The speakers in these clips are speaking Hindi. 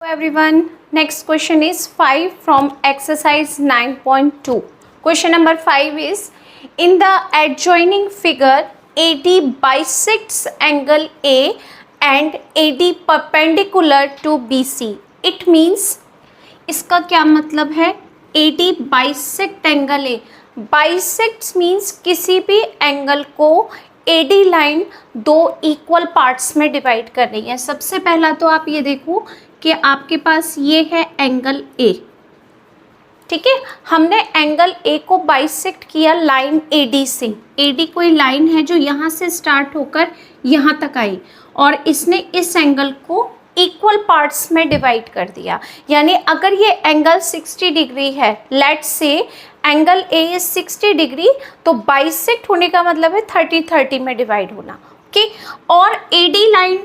everyone. Next question is 5 from exercise 9.2. Question number 5 is, in the adjoining figure AD bisects angle A and AD perpendicular to BC. It means, इसका क्या मतलब है? AD bisect angle A. Bisects means किसी भी एंगल को AD लाइन दो इक्वल पार्ट्स में डिवाइड कर रही है। सबसे पहला तो आप ये देखो कि आपके पास ये है एंगल A, ठीक है। हमने एंगल A को बाइसेक्ट किया लाइन AD से। AD कोई लाइन है जो यहाँ से स्टार्ट होकर यहाँ तक आई और इसने इस एंगल को इक्वल पार्ट्स में डिवाइड कर दिया। यानी अगर ये एंगल 60 डिग्री है, let's say angle A is 60 degree, तो बाइसेक्ट होने का मतलब है 30-30 में डिवाइड होना, ओके। और AD लाइन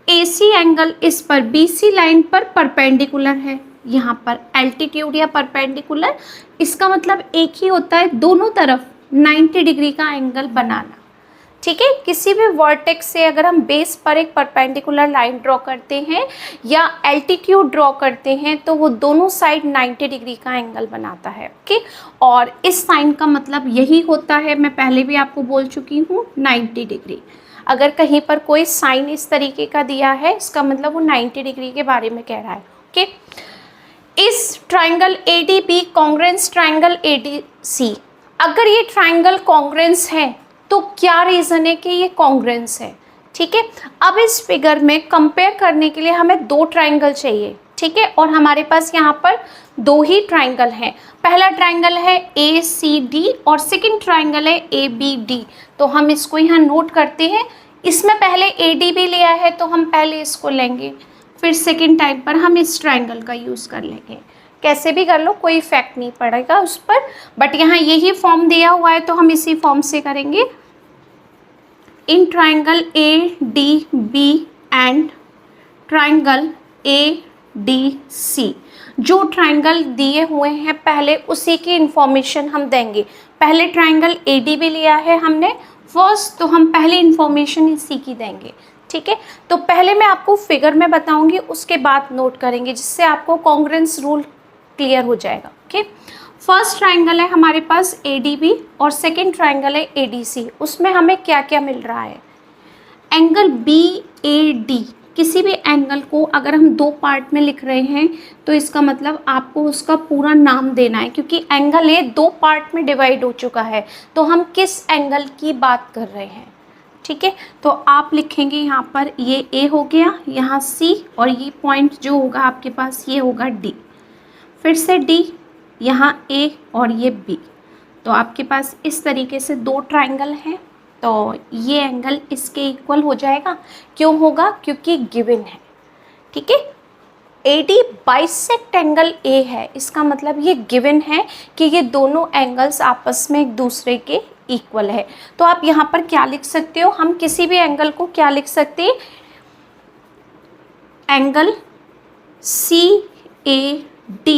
AC एंगल इस पर BC लाइन पर परपेंडिकुलर है, यहाँ पर एल्टीट्यूड या परपेंडिकुलर, इसका मतलब एक ही होता है दोनों तरफ 90 डिग्री का एंगल बनाना, ठीक है। किसी भी वर्टेक्स से अगर हम बेस पर एक परपेंडिकुलर लाइन ड्रॉ करते हैं या एल्टीट्यूड ड्रॉ करते हैं तो वो दोनों साइड 90 डिग्री का एंगल बनाता है, ओके। और इस साइन का मतलब यही होता है, मैं पहले भी आपको बोल चुकी हूँ, 90 डिग्री। अगर कहीं पर कोई साइन इस तरीके का दिया है, इसका मतलब वो 90 डिग्री के बारे में कह रहा है, ओके। इस triangle ADB congruence triangle ADC, अगर ये ट्राइंगल कॉन्ग्रेंस है तो क्या रीज़न है कि ये कॉन्ग्रेंस है, ठीक है। अब इस फिगर में कंपेयर करने के लिए हमें दो ट्राइंगल चाहिए, ठीक है। और हमारे पास यहाँ पर दो ही ट्राइंगल हैं। पहला ट्राइंगल है ACD और सेकंड ट्राइंगल है ABD। तो हम इसको यहाँ नोट करते हैं। इसमें पहले ADB लिया है तो हम पहले इसको लेंगे, फिर सेकेंड टाइम पर हम इस ट्राइंगल का यूज़ कर लेंगे। कैसे भी कर लो, कोई इफेक्ट नहीं पड़ेगा उस पर, बट यहाँ यही फॉर्म दिया हुआ है तो हम इसी फॉर्म से करेंगे। In triangle ADB and triangle ADC, जो ट्राइंगल दिए हुए हैं पहले उसी की इंफॉर्मेशन हम देंगे। पहले ट्राइंगल ADB लिया है हमने फर्स्ट, तो हम पहले इंफॉर्मेशन इसी की देंगे, ठीक है। तो पहले मैं आपको फिगर में बताऊंगी, उसके बाद नोट करेंगे, जिससे आपको कॉन्ग्रेंस रूल क्लियर हो जाएगा, ओके। फर्स्ट ट्राइंगल है हमारे पास ADB और सेकंड ट्राइंगल है ADC। उसमें हमें क्या क्या मिल रहा है? एंगल BAD, किसी भी एंगल को अगर हम दो पार्ट में लिख रहे हैं तो इसका मतलब आपको उसका पूरा नाम देना है, क्योंकि एंगल A दो पार्ट में डिवाइड हो चुका है। तो हम किस एंगल की बात कर रहे हैं, ठीक है। तो आप लिखेंगे यहाँ पर, ये A हो गया, यहाँ C, और ये पॉइंट जो होगा आपके पास ये होगा D, फिर से D, यहाँ A और ये B। तो आपके पास इस तरीके से दो ट्राइंगल हैं, तो ये एंगल इसके इक्वल हो जाएगा। क्यों होगा? क्योंकि गिवन है, ठीक है। AD बाइसेक्ट एंगल A है, इसका मतलब ये गिवन है कि ये दोनों एंगल्स आपस में एक दूसरे के इक्वल है। तो आप यहाँ पर क्या लिख सकते हो? हम किसी भी एंगल को क्या लिख सकते हैं? एंगल CAD,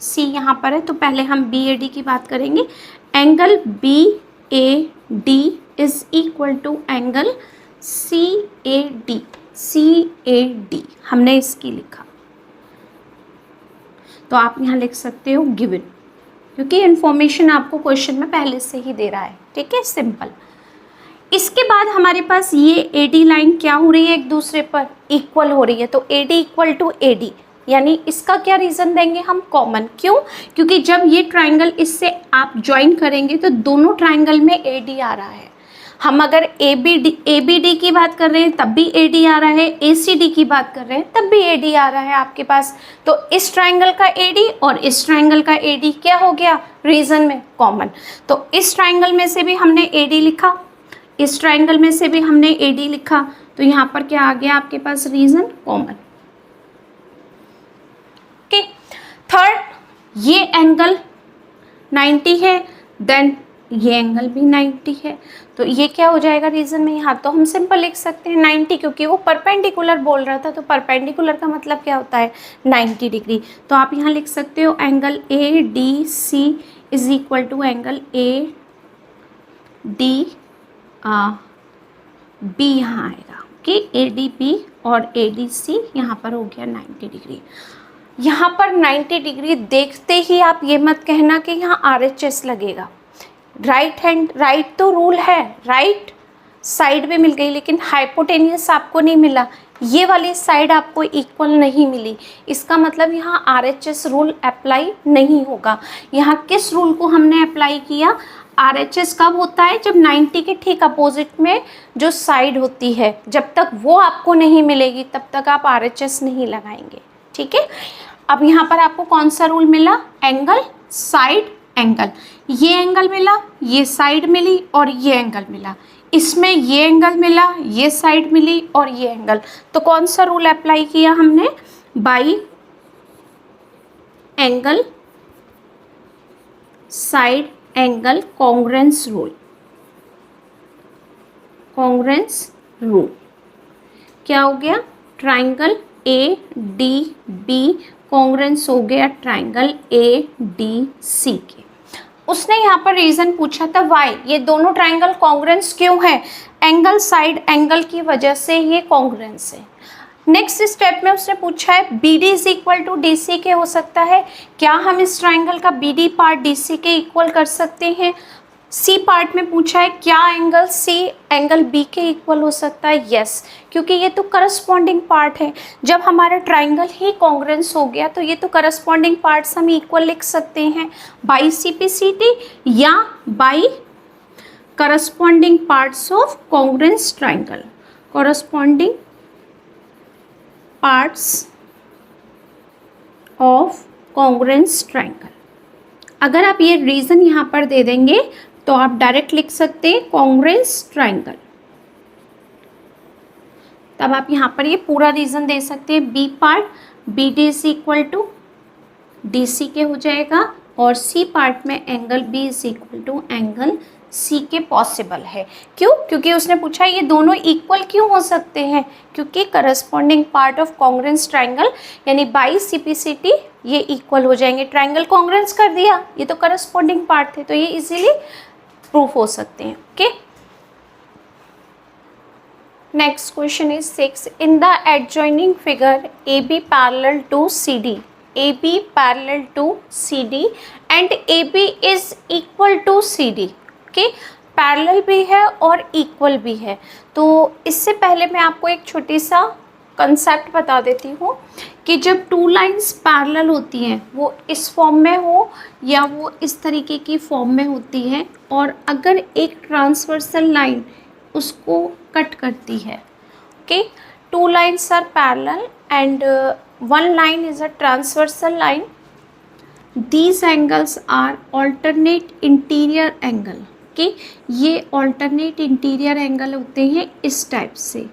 C यहाँ पर है तो पहले हम BAD की बात करेंगे। Angle BAD is equal to angle CAD हमने इसकी लिखा, तो आप यहाँ लिख सकते हो गिवन, क्योंकि इन्फॉर्मेशन आपको क्वेश्चन में पहले से ही दे रहा है, ठीक है, सिंपल। इसके बाद हमारे पास ये AD लाइन क्या हो रही है? एक दूसरे पर इक्वल हो रही है, तो AD इक्वल टू AD, यानी इसका क्या रीज़न देंगे हम? कॉमन। क्यों? क्योंकि जब ये ट्राइंगल इससे आप ज्वाइन करेंगे तो दोनों ट्राइंगल में AD आ रहा है। हम अगर ABD की बात कर रहे हैं तब भी AD आ रहा है, ACD की बात कर रहे हैं तब भी AD आ रहा है आपके पास। तो इस ट्राइंगल का AD और इस ट्राइंगल का AD क्या हो गया रीज़न में? कॉमन। तो इस ट्राइंगल में से भी हमने AD लिखा, इस ट्राइंगल में से भी हमने AD लिखा, तो यहाँ पर क्या आ गया आपके पास? Reason common, okay. थर्ड, ये एंगल 90 है, देन ये एंगल भी 90 है, तो ये क्या हो जाएगा रीज़न में? यहाँ तो हम सिंपल लिख सकते हैं 90, क्योंकि वो परपेंडिकुलर बोल रहा था, तो परपेंडिकुलर का मतलब क्या होता है? 90 डिग्री। तो आप यहाँ लिख सकते हो angle ADC is equal to angle ADB, यहाँ आएगा, ओके, ADB और ADC यहाँ पर हो गया 90 डिग्री। यहाँ पर 90 डिग्री देखते ही आप ये मत कहना कि यहाँ RHS लगेगा। राइट तो रूल है, राइट साइड भी मिल गई, लेकिन हाइपोटेनियस आपको नहीं मिला, ये वाली साइड आपको इक्वल नहीं मिली। इसका मतलब यहाँ RHS रूल अप्लाई नहीं होगा। यहाँ किस रूल को हमने अप्लाई किया? RHS कब होता है? जब 90 के ठीक अपोजिट में जो साइड होती है, जब तक वो आपको नहीं मिलेगी तब तक आप RHS नहीं लगाएंगे। ठीक है, अब यहाँ पर आपको कौन सा रूल मिला? Angle side angle. ये एंगल मिला, ये साइड मिली और ये एंगल मिला। इसमें ये एंगल मिला, ये साइड मिली और ये एंगल। तो कौन सा रूल अप्लाई किया हमने? By angle side angle congruence rule. Congruence rule क्या हो गया? ट्राइंगल ADB कॉन्ग्रेंस हो गया ट्राइंगल ADC के। उसने यहाँ पर रीज़न पूछा था वाई, ये दोनों ट्राइंगल कॉन्ग्रेंस क्यों है? एंगल साइड एंगल की वजह से ये कॉन्ग्रेंस है। नेक्स्ट स्टेप में उसने पूछा है BD is equal to DC के हो सकता है, क्या हम इस ट्राइंगल का BD पार्ट DC के इक्वल कर सकते हैं? C पार्ट में पूछा है क्या एंगल C एंगल B के इक्वल हो सकता है? यस, क्योंकि ये तो करस्पॉन्डिंग पार्ट है। जब हमारा ट्राइंगल ही कॉन्ग्रेंस हो गया तो ये तो करस्पॉन्डिंग पार्ट्स हम इक्वल लिख सकते हैं बाई CPCT या by corresponding parts of congruence triangle. Corresponding parts of congruence triangle. अगर आप ये रीज़न यहाँ पर दे देंगे तो आप डायरेक्ट लिख सकते हैं कॉन्ग्रेंस ट्राइंगल। तब आप यहाँ पर ये पूरा रीज़न दे सकते हैं। B part BD is equal to DC के हो जाएगा और C पार्ट में angle B is equal to angle C के पॉसिबल है। क्यों? क्योंकि उसने पूछा ये दोनों इक्वल क्यों हो सकते हैं? क्योंकि corresponding part of congruence triangle यानी बाई CPCT ये इक्वल हो जाएंगे। ट्राइंगल कॉन्ग्रेंस कर दिया, ये तो करस्पॉन्डिंग पार्ट थे, तो ये इजीली प्रूफ हो सकते हैं। Okay, next question is 6 in the adjoining figure AB parallel to CD, AB parallel to CD and AB is equal to CD। Okay, parallel भी है और इक्वल भी है। तो इससे पहले मैं आपको एक छोटी सा कंसेप्ट बता देती हूँ कि जब टू लाइंस पैरेलल होती हैं, वो इस फॉर्म में हो या वो इस तरीके की फॉर्म में होती है, और अगर एक ट्रांसवर्सल लाइन उसको कट करती है, okay, two lines are parallel and one line is a transversal line, these angles are alternate interior angle. Okay, ये ऑल्टरनेट इंटीरियर एंगल होते हैं इस टाइप से।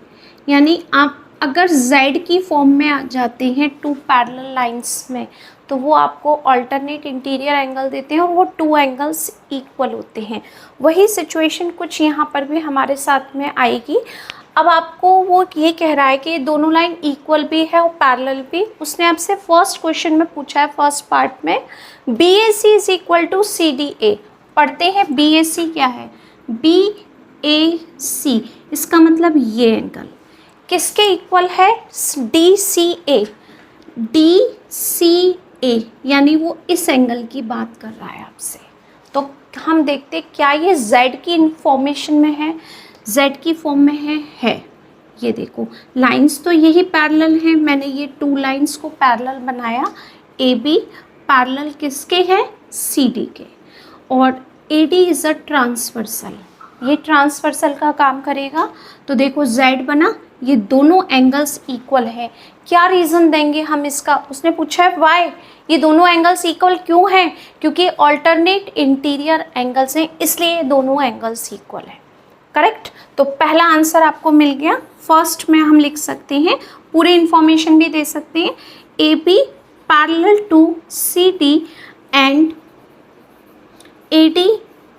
यानी आप अगर Z की फॉर्म में आ जाते हैं टू पैरेलल लाइंस में तो वो आपको ऑल्टरनेट इंटीरियर एंगल देते हैं और वो टू एंगल्स इक्वल होते हैं। वही सिचुएशन कुछ यहाँ पर भी हमारे साथ में आएगी। अब आपको वो ये कह रहा है कि ये दोनों लाइन इक्वल भी है और पैरेलल भी। उसने आपसे फर्स्ट क्वेश्चन में पूछा है, फर्स्ट पार्ट में BAC is equal to CDA। पढ़ते हैं BAC क्या है? BAC इसका मतलब ये एंगल किसके इक्वल है? DCA। DCA यानी वो इस एंगल की बात कर रहा है आपसे। तो हम देखते क्या ये Z की इंफॉर्मेशन में है, Z की फॉर्म में है। ये देखो लाइंस तो यही पैरेलल हैं, मैंने ये टू लाइंस को पैरेलल बनाया। AB पैरेलल किसके है? CD के। और AD इज़ अ ट्रांसवर्सल, ये ट्रांसवर्सल का काम करेगा। तो देखो Z बना, ये दोनों एंगल्स इक्वल है। क्या रीज़न देंगे हम इसका? उसने पूछा है वाई, ये दोनों एंगल्स इक्वल क्यों हैं? क्योंकि ऑल्टरनेट इंटीरियर एंगल्स हैं, इसलिए ये दोनों एंगल्स इक्वल है। करेक्ट, तो पहला आंसर आपको मिल गया। फर्स्ट में हम लिख सकते हैं, पूरी इंफॉर्मेशन भी दे सकते हैं, AB parallel to CD and AD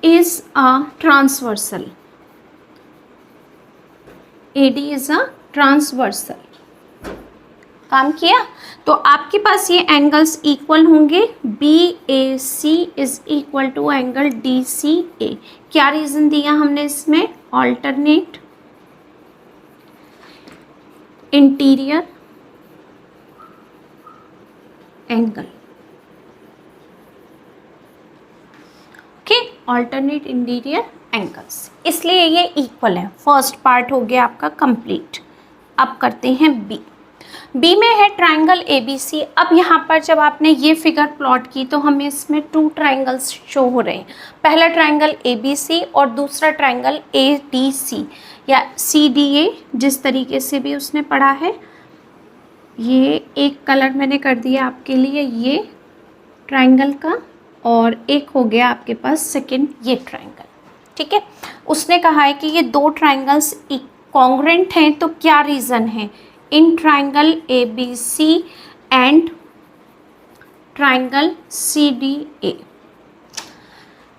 is a transversal. AD is a transversal. काम किया तो आपके पास ये एंगल्स इक्वल होंगे। BAC is equal to angle DCA। क्या रीज़न दिया हमने इसमें? Alternate interior angle, okay, alternate interior angles, इसलिए ये इक्वल है। फर्स्ट पार्ट हो गया आपका कंप्लीट। अब करते हैं बी। बी में है ट्राइंगल ABC। अब यहाँ पर जब आपने ये फिगर प्लॉट की तो हमें इसमें 2 ट्राइंगल्स शो हो रहे हैं। पहला ट्राइंगल ABC और दूसरा ट्राइंगल ADC या CDA, जिस तरीके से भी उसने पढ़ा है। ये एक कलर मैंने कर दिया आपके लिए ये ट्राइंगल का, और एक हो गया आपके पास सेकंड ये ट्राइंगल, ठीक है। उसने कहा है कि ये 2 ट्राइंगल्स कॉन्ग्रेंट हैं, तो क्या रीज़न है? In triangle ABC and triangle CDA।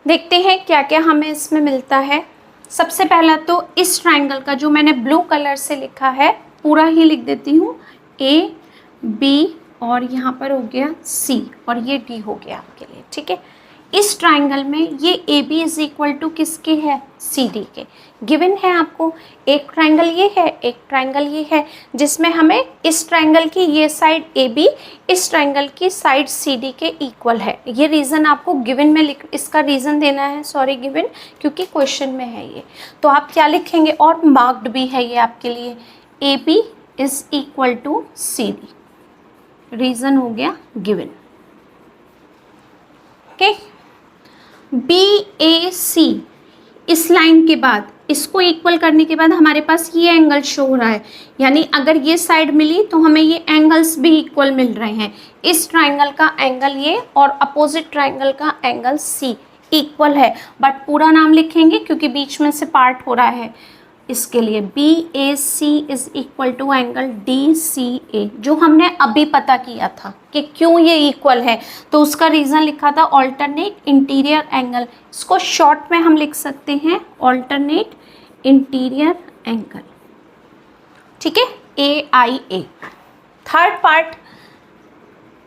देखते हैं क्या क्या हमें इसमें मिलता है। सबसे पहला तो इस ट्राइंगल का जो मैंने ब्लू कलर से लिखा है पूरा ही लिख देती हूँ, AB और यहाँ पर हो गया C और ये D हो गया आपके लिए, ठीक है। इस ट्राइंगल में ये AB इज इक्वल टू किसके है? CD के। गिवन है आपको, एक ट्राइंगल ये है, एक ट्राइंगल ये है, जिसमें हमें इस ट्राइंगल की ये साइड AB इस ट्राइंगल की साइड CD के इक्वल है। ये रीज़न आपको गिवन में इसका रीज़न देना है, सॉरी गिवन, क्योंकि क्वेश्चन में है ये। तो आप क्या लिखेंगे, और मार्क्ड भी है ये आपके लिए, AB is equal to CD। Reason हो गया गिवन, ओके। BAC इस लाइन के बाद, इसको इक्वल करने के बाद हमारे पास ये एंगल शो हो रहा है, यानी अगर ये साइड मिली तो हमें ये एंगल्स भी इक्वल मिल रहे हैं। इस ट्राइंगल का एंगल ये और अपोजिट ट्राइंगल का एंगल C इक्वल है, बट पूरा नाम लिखेंगे क्योंकि बीच में से पार्ट हो रहा है। इसके लिए BAC is equal to angle DCA, जो हमने अभी पता किया था कि क्यों ये इक्वल है, तो उसका रीज़न लिखा था ऑल्टरनेट इंटीरियर एंगल। इसको शॉर्ट में हम लिख सकते हैं ऑल्टरनेट इंटीरियर एंगल, ठीक है, AIA। Third part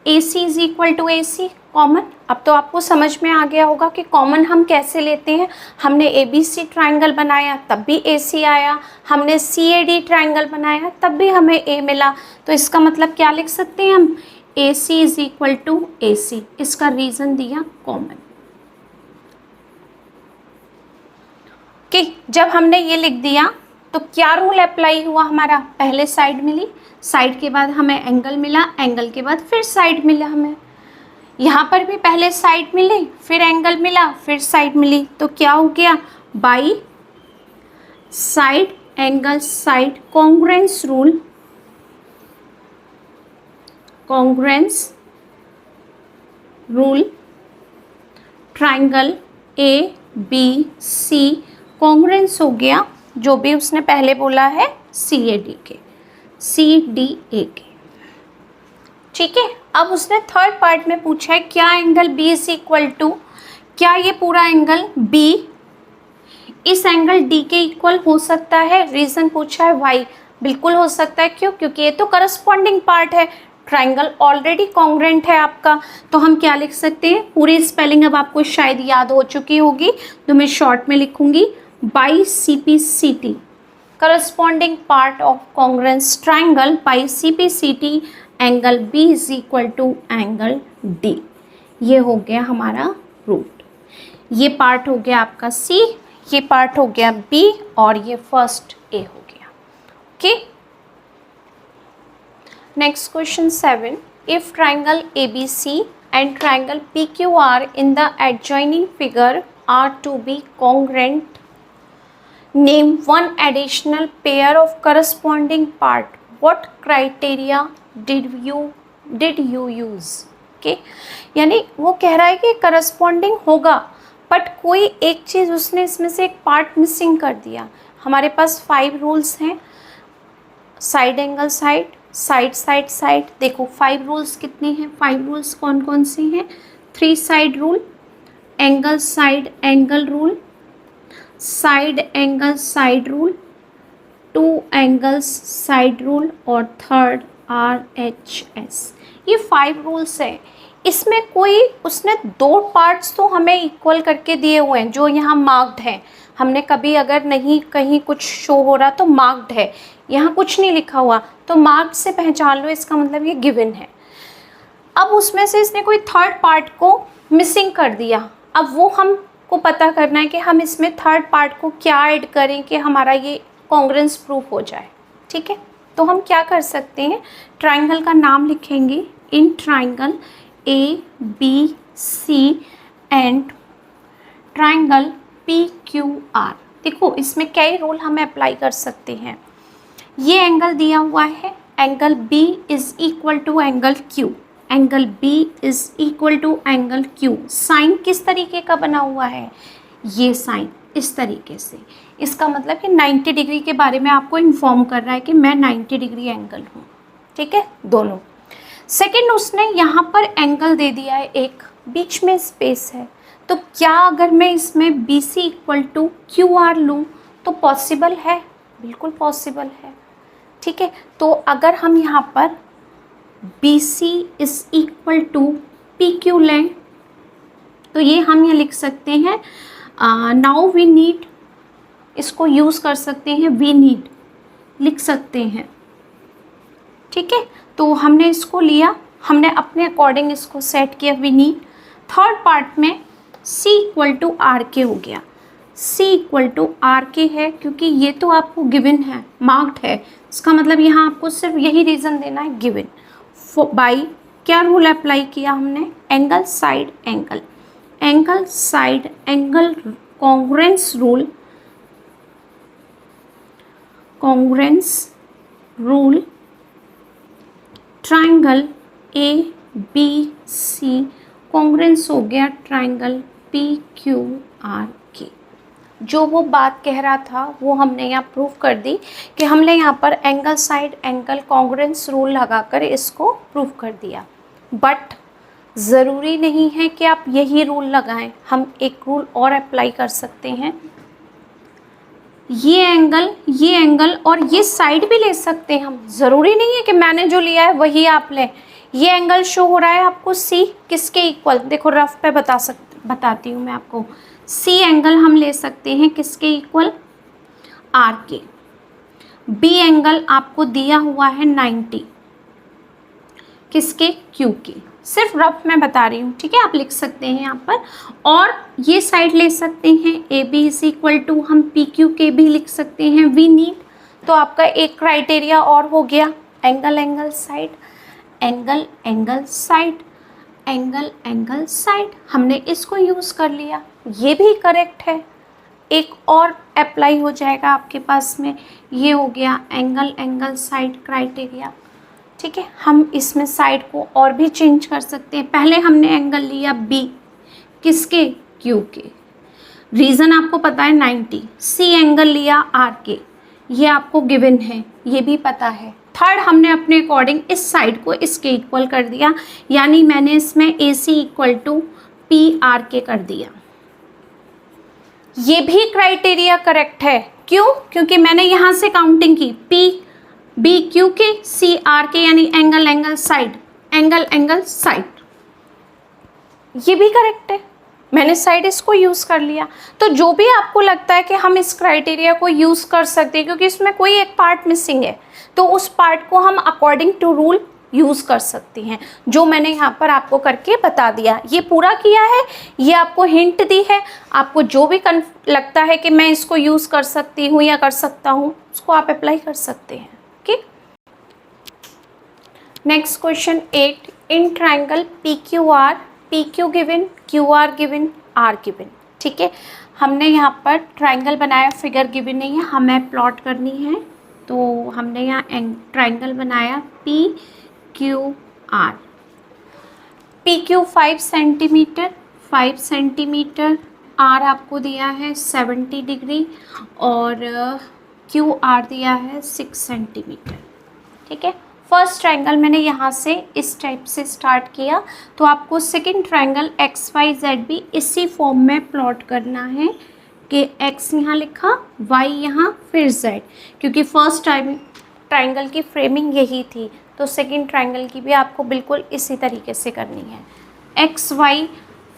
AC is equal to AC common. अब तो आपको समझ में आ गया होगा कि कॉमन हम कैसे लेते हैं। हमने ABC ट्राइंगल बनाया तब भी AC आया, हमने CAD ट्राइंगल बनाया तब भी हमें A मिला, तो इसका मतलब क्या लिख सकते हैं हम? AC is equal to AC। इसका रीज़न दिया कॉमन, कि जब हमने ये लिख दिया तो क्या रूल अप्लाई हुआ हमारा? पहले साइड मिली, साइड के बाद हमें एंगल मिला, एंगल के बाद फिर साइड मिला हमें। यहाँ पर भी पहले साइड मिली, फिर एंगल मिला, फिर साइड मिली, तो क्या हो गया? By side angle side congruence rule, congruence rule triangle ABC congruence हो गया जो भी उसने पहले बोला है CAD के, CDA के, ठीक है। अब उसने थर्ड पार्ट में पूछा है क्या angle B is equal to, क्या ये पूरा एंगल B इस एंगल D के इक्वल हो सकता है? रीज़न पूछा है वाई। बिल्कुल हो सकता है, क्यों? क्योंकि ये तो करस्पॉन्डिंग पार्ट है, ट्राइंगल ऑलरेडी कॉन्ग्रुएंट है आपका। तो हम क्या लिख सकते हैं? पूरी स्पेलिंग अब आपको शायद याद हो चुकी होगी, तो मैं शॉर्ट में लिखूंगी by CPCT, corresponding part of congruence triangle by CPCT angle B is equal to angle D। ये हो गया हमारा रूट। ये पार्ट हो गया आपका C, ये पार्ट हो गया B और ये फर्स्ट A हो गया, okay. Next question 7, if triangle ABC and triangle PQR in the adjoining figure are to be congruent, name one additional pair of corresponding part, what criteria did you use, okay. यानी वो कह रहा है कि करस्पॉन्डिंग होगा, बट कोई एक चीज़ उसने इसमें से एक पार्ट मिसिंग कर दिया। हमारे पास 5 रूल्स हैं, side angle side, side side side. देखो 5 रूल्स कितने हैं? 5 रूल्स कौन कौन से हैं? 3 side rule, angle side angle rule, side angle side rule, 2 angles side rule और थर्ड RHS। ये 5 रूल्स हैं। इसमें कोई उसने 2 पार्ट्स तो हमें इक्वल करके दिए हुए हैं जो यहाँ मार्क्ड हैं, हमने कभी अगर नहीं कहीं कुछ शो हो रहा तो मार्क्ड है, यहाँ कुछ नहीं लिखा हुआ तो मार्क्ड से पहचान लो, इसका मतलब ये गिवन है। अब उसमें से इसने कोई थर्ड पार्ट को मिसिंग कर दिया, अब वो हमको पता करना है कि हम इसमें थर्ड पार्ट को क्या ऐड करें कि हमारा ये कॉन्ग्रुएंस प्रूफ हो जाए। ठीक है, तो हम क्या कर सकते हैं, ट्राइंगल का नाम लिखेंगे, in triangle ABC and triangle PQR। देखो इसमें कई रूल हमें अप्लाई कर सकते हैं। ये एंगल दिया हुआ है, angle B is equal to angle Q, angle B is equal to angle Q। Sign किस तरीके का बना हुआ है, ये साइन इस तरीके से, इसका मतलब कि 90 डिग्री के बारे में आपको इन्फॉर्म कर रहा है कि मैं 90 डिग्री एंगल हूँ। ठीक है, दोनों। सेकंड, उसने यहाँ पर एंगल दे दिया है, एक बीच में स्पेस है, तो क्या अगर मैं इसमें BC इक्वल टू QR लूँ तो पॉसिबल है, बिल्कुल पॉसिबल है। ठीक है, तो अगर हम यहाँ पर BC is equal to PQ लें तो ये हम ये लिख सकते हैं, नाउ वी नीड, इसको यूज़ कर सकते हैं, वी नीड लिख सकते हैं। ठीक है, तो हमने इसको लिया, हमने अपने अकॉर्डिंग इसको सेट किया, वी नीड। थर्ड पार्ट में C इक्वल टू RK हो गया, C इक्वल टू RK है क्योंकि ये तो आपको गिवन है, मार्क्ड है, इसका मतलब यहाँ आपको सिर्फ यही रीज़न देना है, गिवन। बाई क्या रूल अप्लाई किया हमने, angle side angle, angle side angle congruence rule, congruence rule triangle ABC congruence हो गया ट्राइंगल PQR के। जो वो बात कह रहा था वो हमने यहाँ प्रूफ कर दी कि हमने यहाँ पर angle side angle congruence rule लगाकर इसको प्रूफ कर दिया। बट ज़रूरी नहीं है कि आप यही रूल लगाएं, हम एक रूल और अप्लाई कर सकते हैं। ये एंगल और ये साइड भी ले सकते हैं हम, ज़रूरी नहीं है कि मैंने जो लिया है वही आप लें। ये एंगल शो हो रहा है आपको C किसके इक्वल, देखो रफ पे बताती हूँ मैं आपको। C एंगल हम ले सकते हैं किसके इक्वल, R के। B एंगल आपको दिया हुआ है 90 किसके, Q के। सिर्फ रफ मैं बता रही हूँ, ठीक है, आप लिख सकते हैं यहाँ पर। और ये साइड ले सकते हैं AB इज इक्वल टू, हम PQ के भी लिख सकते हैं, वी नीड। तो आपका एक क्राइटेरिया और हो गया, angle angle side, angle angle side, angle angle side, हमने इसको यूज़ कर लिया, ये भी करेक्ट है। एक और अप्लाई हो जाएगा आपके पास में, ये हो गया एंगल एंगल साइड क्राइटेरिया। ठीक है, हम इसमें साइड को और भी चेंज कर सकते हैं। पहले हमने एंगल लिया B किसके, Q के, रीज़न आपको पता है 90। C एंगल लिया R के, ये आपको गिवन है, ये भी पता है। थर्ड, हमने अपने अकॉर्डिंग इस साइड को इसके इक्वल कर दिया, यानी मैंने इसमें AC इक्वल टू PR के कर दिया। ये भी क्राइटेरिया करेक्ट है, क्यों, क्योंकि मैंने यहाँ से काउंटिंग की, PBQ के, CR के, यानी angle angle side, angle angle side, ये भी करेक्ट है, मैंने साइड इसको यूज़ कर लिया। तो जो भी आपको लगता है कि हम इस क्राइटेरिया को यूज़ कर सकते हैं, क्योंकि इसमें कोई एक पार्ट मिसिंग है, तो उस पार्ट को हम अकॉर्डिंग टू रूल यूज़ कर सकते हैं, जो मैंने यहाँ पर आपको करके बता दिया। ये पूरा किया है, ये आपको हिंट दी है, आपको जो भी लगता है कि मैं इसको यूज़ कर सकती हूँ या कर सकता हूँ, उसको आप अप्लाई कर सकते हैं। Okay, next question 8, in triangle PQR, PQ given, QR given, R given. ठीक है, हमने यहाँ पर ट्राइंगल बनाया, फिगर गिवन नहीं है, हमें प्लॉट करनी है, तो हमने यहाँ ट्राइंगल बनाया PQR। PQ 5 centimetre, 5 centimetre, R आपको दिया है 70 डिग्री और QR दिया है 6 सेंटीमीटर। ठीक है, फर्स्ट ट्राइंगल मैंने यहाँ से इस टाइप से स्टार्ट किया, तो आपको सेकंड ट्राइंगल XYZ भी इसी फॉर्म में प्लॉट करना है कि X यहाँ लिखा, Y यहाँ, फिर Z, क्योंकि फर्स्ट ट्राइंगल की फ्रेमिंग यही थी, तो सेकंड ट्राइंगल की भी आपको बिल्कुल इसी तरीके से करनी है। XY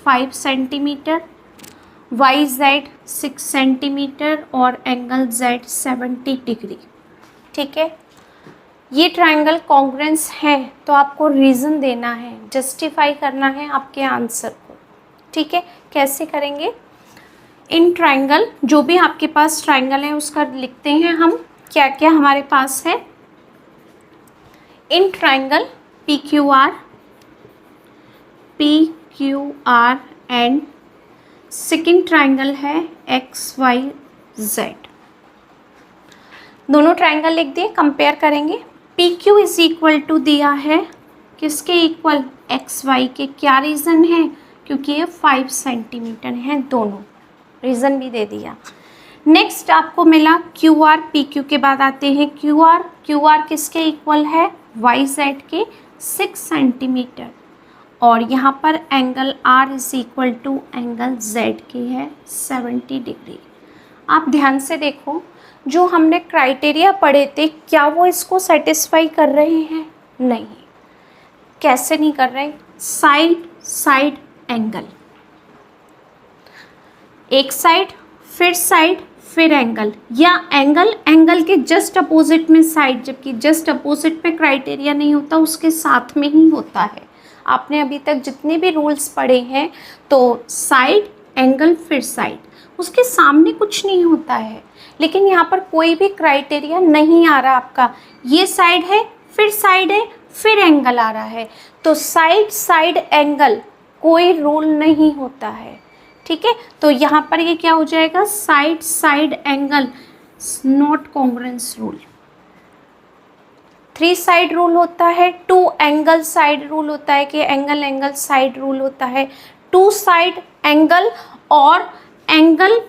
5 centimetre, Y Z 6 centimetre और एंगल जेड 70 डिग्री। ठीक है, ये ट्राइंगल कॉन्ग्रुएंस है तो आपको रीज़न देना है, जस्टिफाई करना है आपके आंसर को। ठीक है, कैसे करेंगे? इन ट्राइंगल, जो भी आपके पास ट्राइंगल है उसका लिखते हैं हम क्या क्या हमारे पास है। In triangle P Q R and second triangle है एक्स वाई जेड। दोनों ट्राइंगल लिख दिए, कंपेयर करेंगे। P Q is equal to दिया है किसके इक्वल? एक्स वाई के। क्या रीज़न है? क्योंकि ये 5 सेंटीमीटर हैं दोनों, रीज़न भी दे दिया। नेक्स्ट आपको मिला क्यू आर। पी क्यू के बाद आते हैं क्यू आर किसके इक्वल है? वाई जेड के 6 सेंटीमीटर। और यहाँ पर angle R is equal to angle Z के है 70 डिग्री। आप ध्यान से देखो, जो हमने क्राइटेरिया पढ़े थे क्या वो इसको सेटिस्फाई कर रहे हैं? नहीं। कैसे नहीं कर रहे? साइड एंगल, एक साइड फिर एंगल, या एंगल के जस्ट अपोजिट में साइड, जबकि जस्ट अपोजिट पे क्राइटेरिया नहीं होता, उसके साथ में ही होता है। आपने अभी तक जितने भी रूल्स पढ़े हैं तो साइड एंगल फिर साइड, उसके सामने कुछ नहीं होता है। लेकिन यहाँ पर कोई भी क्राइटेरिया नहीं आ रहा आपका, ये साइड है फिर एंगल आ रहा है, तो साइड एंगल कोई रूल नहीं होता है। ठीक है, तो यहाँ पर ये क्या हो जाएगा? Side angle not congruence rule. 3 side rule होता है, 2 एंगल साइड रूल होता है कि एंगल साइड रूल होता है, 2 साइड एंगल और एंगल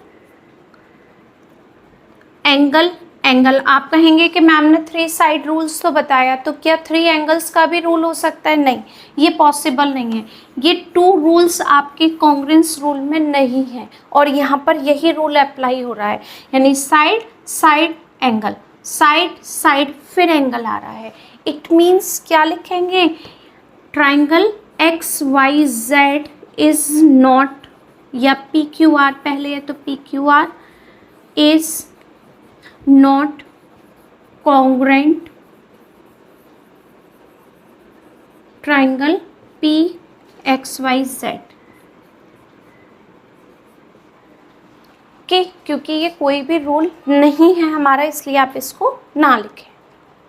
आप कहेंगे कि मैम ने 3 साइड रूल्स तो बताया, तो क्या 3 एंगल्स का भी रूल हो सकता है? नहीं, ये पॉसिबल नहीं है। ये 2 रूल्स आपके कॉन्ग्रुएंस रूल में नहीं है और यहाँ पर यही रूल अप्लाई हो रहा है, यानी साइड एंगल, साइड फिर एंगल आ रहा है। इट मीन्स क्या लिखेंगे? Triangle X Y Z is not, या पी क्यू आर पहले है तो P Q R is not congruent triangle P X Y Z के, क्योंकि ये कोई भी रूल नहीं है हमारा, इसलिए आप इसको ना लिखें।